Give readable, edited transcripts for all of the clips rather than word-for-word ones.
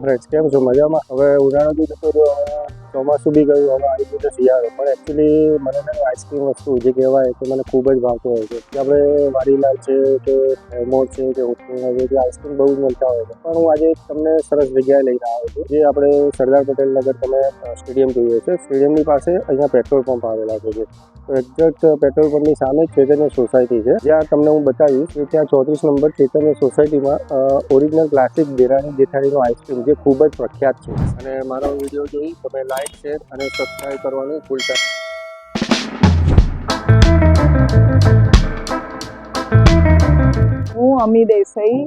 Friends, કેમ છો? મજામાં? હવે ઉનાળો બી જતો રહ્યો, હવે ચોમાસું બી ગયું, હવે આવી રીતે શિયાળો. પણ એકચ્યુઅલી મને આઈસ્ક્રીમ વસ્તુ જે કહેવાય કે મને ખૂબ જ ભાવતો હોય છે. કે આપણે વાડીલાલ છે કે હેવમોર છે કે ઉત્તરાયણ છે, જે આઈસ્ક્રીમ બહુ જ મળતા હોય છે. પણ હું આજે તમને સરસ જગ્યાએ લઈને આવ્યો છું, જે આપણે સરદાર પટેલ નગર તમે સ્ટેડિયમ જોઈએ છે. સ્ટેડિયમની પાસે અહીંયા પેટ્રોલ પંપ આવેલા છે. એક્ઝેક્ટ પેટ્રોલ પંપની સામે ચેતન્ય સોસાયટી છે, જ્યાં તમને હું બતાવીશ કે ત્યાં 34 નંબર ચેતન્ય સોસાયટીમાં ઓરિજિનલ ક્લાસિક દેરાણી જેઠાણીનો આઈસ્ક્રીમ જે ખૂબ જ પ્રખ્યાત છે. અને મારો વિડીયો જોઈ તમે લાઈક, શેર અને સબસ્ક્રાઈબ કરવાનું ભૂલતા નહીં. હું અમી દેસાઈ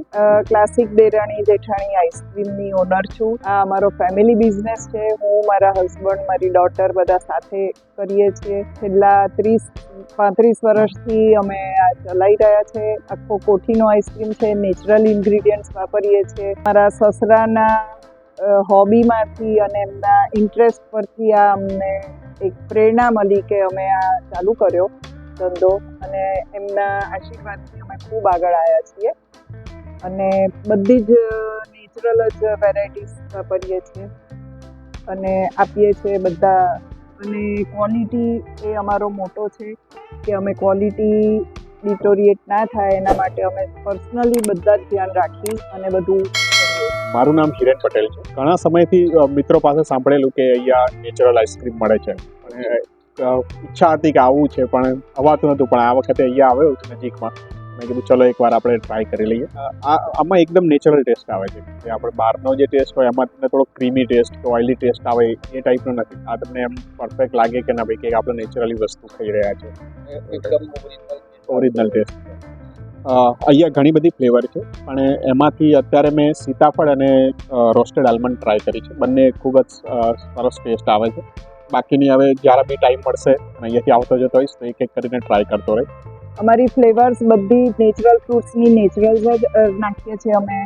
ક્લાસિક દેરાણી જેઠાણી આઈસ્ક્રીમની ઓનર છું. આ અમારો ફેમિલી બિઝનેસ છે. હું, મારા હસબન્ડ, મારી ડોટર બધા સાથે કરીએ છીએ. છેલ્લા 30-35 વર્ષથી અમે આ ચલાવી રહ્યા છે. આખો કોઠીનો આઈસ્ક્રીમ છે. નેચરલ ઇન્ગ્રીડિયન્ટ્સ વાપરીએ છીએ. મારા સસરાના હોબીમાંથી અને એમના ઇન્ટરેસ્ટ પરથી આ અમને એક પ્રેરણા મળી કે અમે આ ચાલુ કર્યો ધંધો, અને એમના આશીર્વાદથી અમે ખૂબ આગળ આવ્યા છીએ. અને બધી જ નેચરલ જ વેરાયટીઝ વાપરીએ છીએ અને આપીએ છીએ બધા. અને ક્વોલિટી એ અમારો મોટો છે કે અમે ક્વોલિટી ડિટોરિએટ ના થાય એના માટે અમે પર્સનલી બધા જ ધ્યાન રાખી અને બધું કરીએ. મારું નામ હિરેન પટેલ છે. ઘણા સમયથી મિત્રો પાસે સાંભળેલું કે અહીંયા નેચરલ આઈસ્ક્રીમ મળે છે, અને ઈચ્છા હતી કે આવું છે પણ અવાતું નહોતું. પણ આ વખતે અહીંયા આવ્યો છું નજીકમાં, મેં કીધું ચલો એકવાર આપણે ટ્રાય કરી લઈએ. આમાં એકદમ નેચરલ ટેસ્ટ આવે છે. જે આપણે બહારનો જે ટેસ્ટ હોય એમાં તમને થોડો ક્રીમી ટેસ્ટ કે ઓઇલી ટેસ્ટ આવે એ ટાઈપનો નથી. આ તમને એમ પરફેક્ટ લાગે કે ના ભાઈ કે આપણે નેચરલી વસ્તુ ખાઈ રહ્યા છે. એકદમ ઓરિજિનલ ટેસ્ટ છે. અહીંયા ઘણી બધી ફ્લેવર છે, પણ એમાંથી અત્યારે મેં સીતાફળ અને રોસ્ટેડ આલમંડ ટ્રાય કરી છે. બંને ખૂબ જ સરસ ટેસ્ટ આવે છે. બાકીની હવે જ્યારે બી ટાઈમ મળશે અને અહીંયાથી આવતો જતો હોઈશ તો એક એક કરીને ટ્રાય કરતો રહીશ. અમારી ફ્લેવર્સ બધી નેચરલ ફ્રૂટ્સની નેચરલ જ નાખીએ છીએ અમે.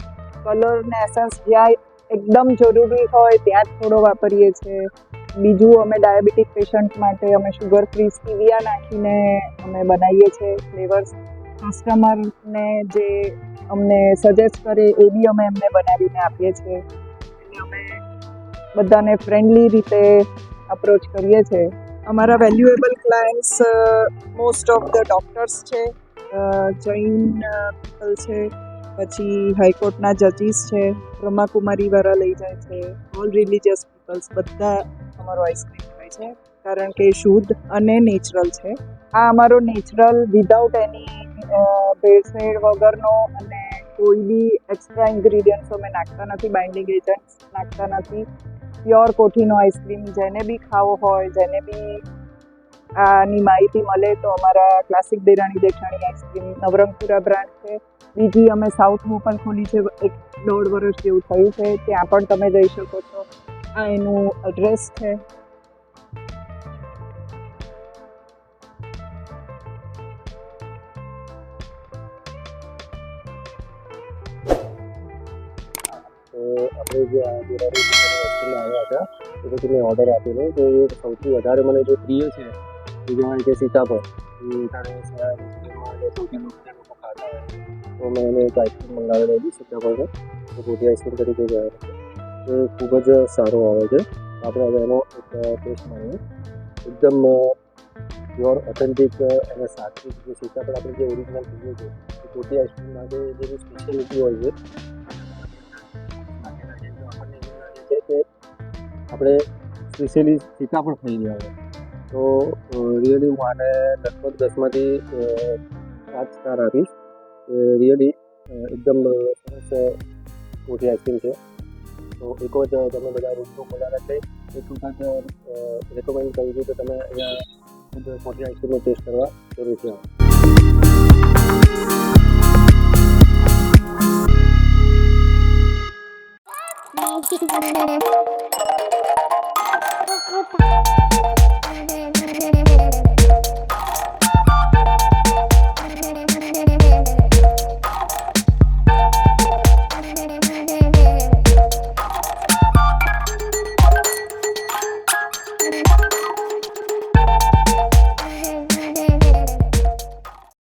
કલર ને એસન્સ જ્યાં એકદમ જરૂરી હોય ત્યાં જ થોડો વાપરીએ છીએ. બીજું અમે ડાયાબિટીક પેશન્ટ માટે અમે શુગર ફ્રી સ્ટીવિયા નાખીને અમે બનાવીએ છીએ ફ્લેવર્સ. કસ્ટમરને જે અમને સજેસ્ટ કરે એ બી અમે એમને બનાવીને આપીએ છીએ. એટલે અમે બધાને ફ્રેન્ડલી રીતે અપ્રોચ કરીએ છીએ. અમારા valuable clients most of the doctors છે, જૈન પીપલ છે, પછી હાઈકોર્ટના જજીસ છે, બ્રહ્માકુમારીવાળા લઈ જાય છે, ઓલ રિલિજિયસ પીપલ્સ બધા અમારો આઈસ્ક્રીમ ખાય છે, કારણ કે શુદ્ધ અને નેચરલ છે. આ અમારો નેચરલ વિધાઉટ એની ભેળસેળ વગરનો, અને કોઈ બી એક્સ્ટ્રા ઇન્ગ્રીડિયન્ટ્સ અમે નાખતા નથી, બાઇન્ડિંગ એજન્ટ્સ નાખતા નથી. પ્યોર કોઠીનો આઈસ્ક્રીમ જેને બી ખાવો હોય, જેને બી આની માહિતી મળે તો અમારા ક્લાસિક દેરાણી જેઠાણી આઈસ્ક્રીમ નવરંગપુરા બ્રાન્ચ છે. બીજી અમે સાઉથમાં પણ ખોલી છે, 1-1.5 વર્ષ જેવું થયું છે. ત્યાં પણ તમે જઈ શકો છો. આ એનું એડ્રેસ છે. આપણે જે આ દેરાણી જેઠાણી આવ્યા હતા એ પછી મેં ઓર્ડર આપેલો, તો એ સૌથી વધારે મને જે પ્રિય છે એ કહેવાય કે સીતાફળ. એ કારણ સૌથી લોકો ખાતા હોય, તો મેં એને એક આઈસ્ક્રીમ મંગાવેલો હતી સીતાફળનો, તો મોટી આઈસ્ક્રીમ તરીકે કહેવાય. એ ખૂબ જ સારો આવે છે. આપણે હવે એનો એક ટેસ્ટ માણીએ. એકદમ પ્યોર ઓથેન્ટિક અને સાત્વિક જે સીતાફળ આપણે જે ઓરિજિનલ કહીએ છીએ એ મોટી આઈસ્ક્રીમ માટે જે સ્પેશિયાલિટી હોય છે કે આપણે સ્પેશિયલી સીતાફળ ખાઈ રહ્યા હોય. તો રિયલી હું આને લગભગ 10માંથી 7 સ્ટાર આપીશ. રિયલી એકદમ સરસ મોટી આઈસ્ક્રીમ છે. તો એક વખત તમે બધા રૂબરૂ મુલાકાત લઈ એક વખત રેકમેન્ડ કરું છું કે તમે અહીંયા ખૂબ મોટી આઈસ્ક્રીમનો ટેસ્ટ કરવા જરૂરથી આવો.